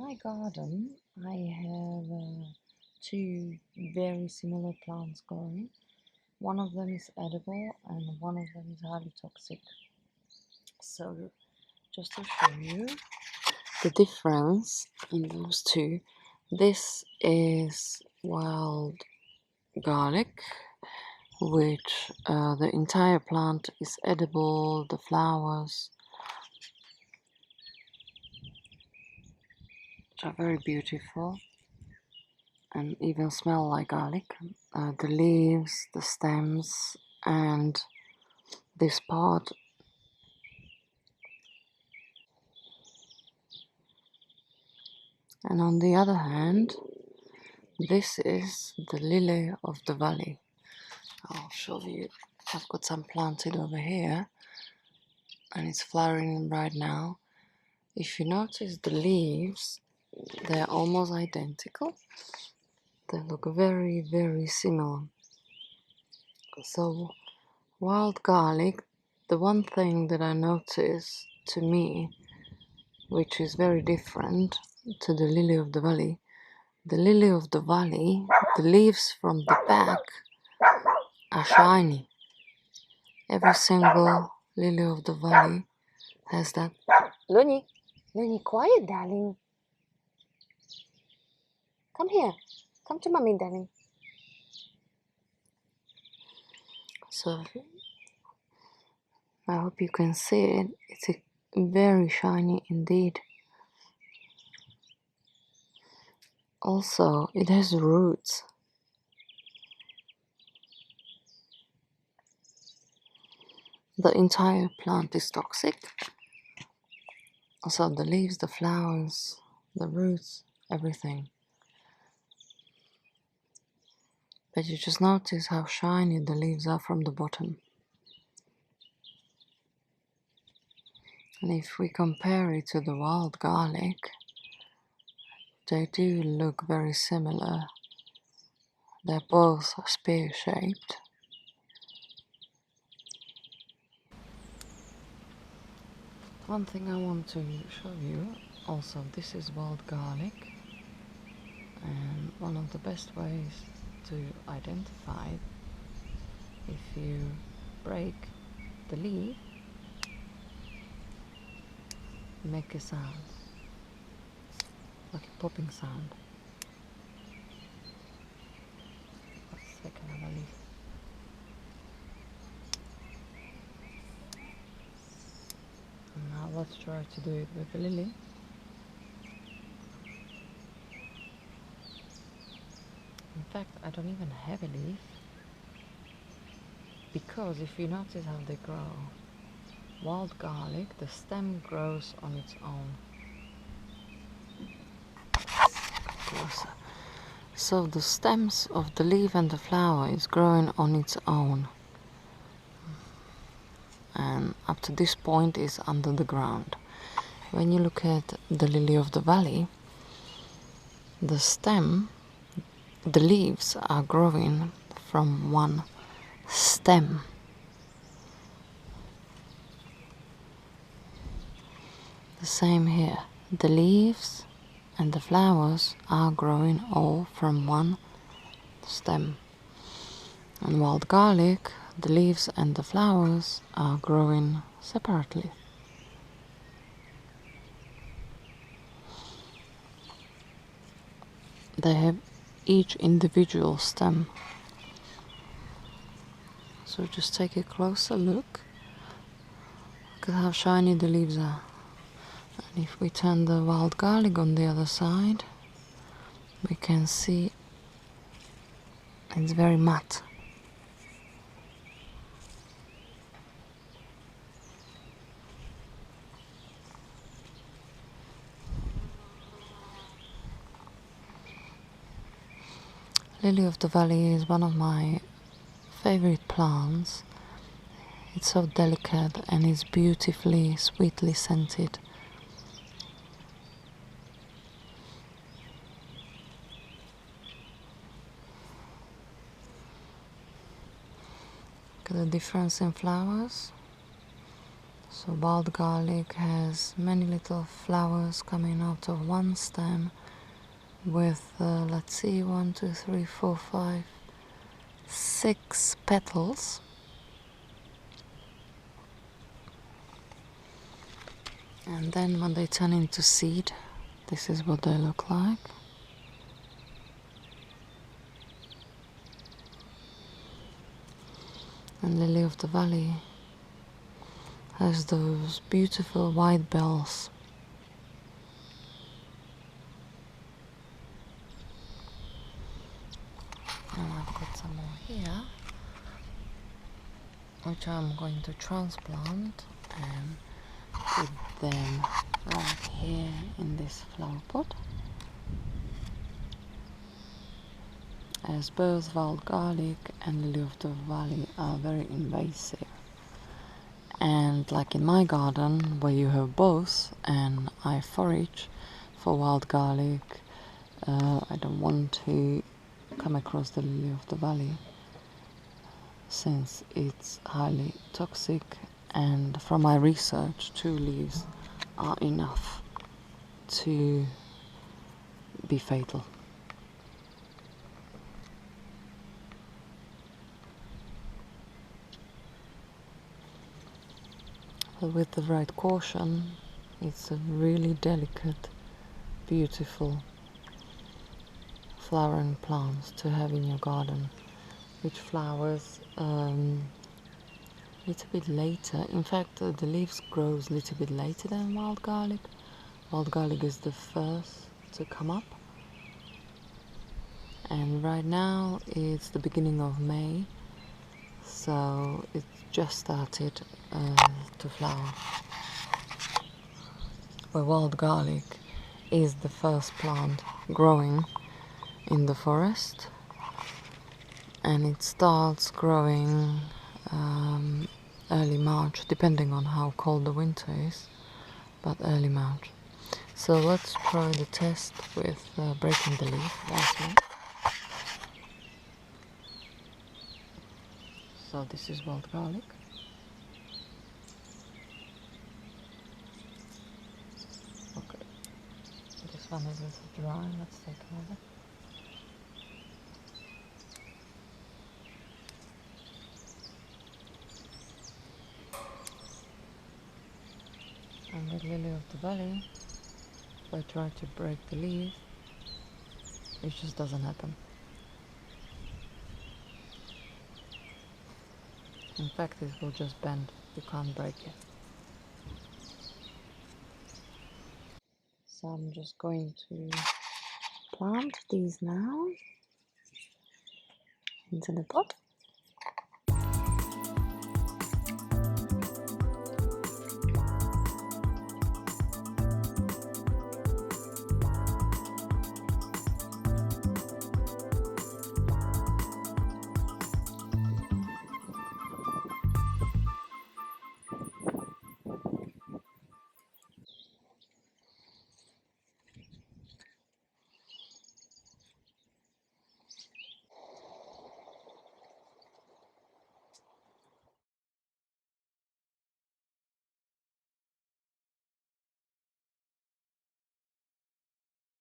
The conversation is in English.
my garden, I have two very similar plants growing. One of them is edible and one of them is highly toxic. So, just to show you the difference in those two, this is wild garlic, which the entire plant is edible, the flowers, which are very beautiful and even smell like garlic. The leaves, the stems, and this part. And on the other hand, this is the lily of the valley. I'll show you. I've got some planted over here and it's flowering right now. If you notice the leaves, they're almost identical. They look very, very similar. So, wild garlic, the one thing that I notice to me, which is very different to the lily of the valley, the lily of the valley, the leaves from the back are shiny. Every single lily of the valley has that. Luni, quiet, darling. Come here. Come to mommy, darling. So, I hope you can see it. It's very shiny indeed. Also, it has roots. The entire plant is toxic. Also, the leaves, the flowers, the roots, everything. But you just notice how shiny the leaves are from the bottom. And if we compare it to the wild garlic, they do look very similar. They're both spear-shaped. One thing I want to show you also, this is wild garlic, and one of the best ways to identify it, if you break the leaf, make a sound, like a popping sound. Let's take another leaf. And now let's try to do it with the lily. In fact, I don't even have a leaf, because if you notice how they grow, wild garlic, the stem grows on its own. Closer. So the stems of the leaf and the flower is growing on its own, and up to this point is under the ground. When you look at the lily of the valley, the stem, the leaves are growing from one stem. The same here. The leaves and the flowers are growing all from one stem. And wild garlic, the leaves and the flowers are growing separately. They have each individual stem. So just take a closer look. Look at how shiny the leaves are. And if we turn the wild garlic on the other side, we can see it's very matte. Lily of the valley is one of my favorite plants. It's so delicate and it's beautifully, sweetly scented. Look at the difference in flowers. So wild garlic has many little flowers coming out of one stem with, let's see, 1, 2, 3, 4, 5, 6 petals. And then when they turn into seed, this is what they look like. And lily of the valley has those beautiful white bells. And I've got some more here, which I'm going to transplant and put them right here in this flower pot, as both wild garlic and lily of the valley are very invasive. And like in my garden, where you have both, and I forage for wild garlic, I don't want to come across the lily of the valley, since it's highly toxic, and from my research 2 leaves are enough to be fatal. But with the right caution, it's a really delicate, beautiful flowering plants to have in your garden, which flowers a little bit later. In fact, the leaves grows a little bit later than wild garlic. Wild garlic is the first to come up, and right now it's the beginning of May, so it just started to flower. Where wild garlic is the first plant growing in the forest, and it starts growing early March, depending on how cold the winter is, but early March. So let's try the test with breaking the leaf once more. So this is wild garlic. Okay, this one is a little dry, let's take another. And with lily of the valley, if I try to break the leaf, it just doesn't happen. In fact, it will just bend, you can't break it. So I'm just going to plant these now into the pot.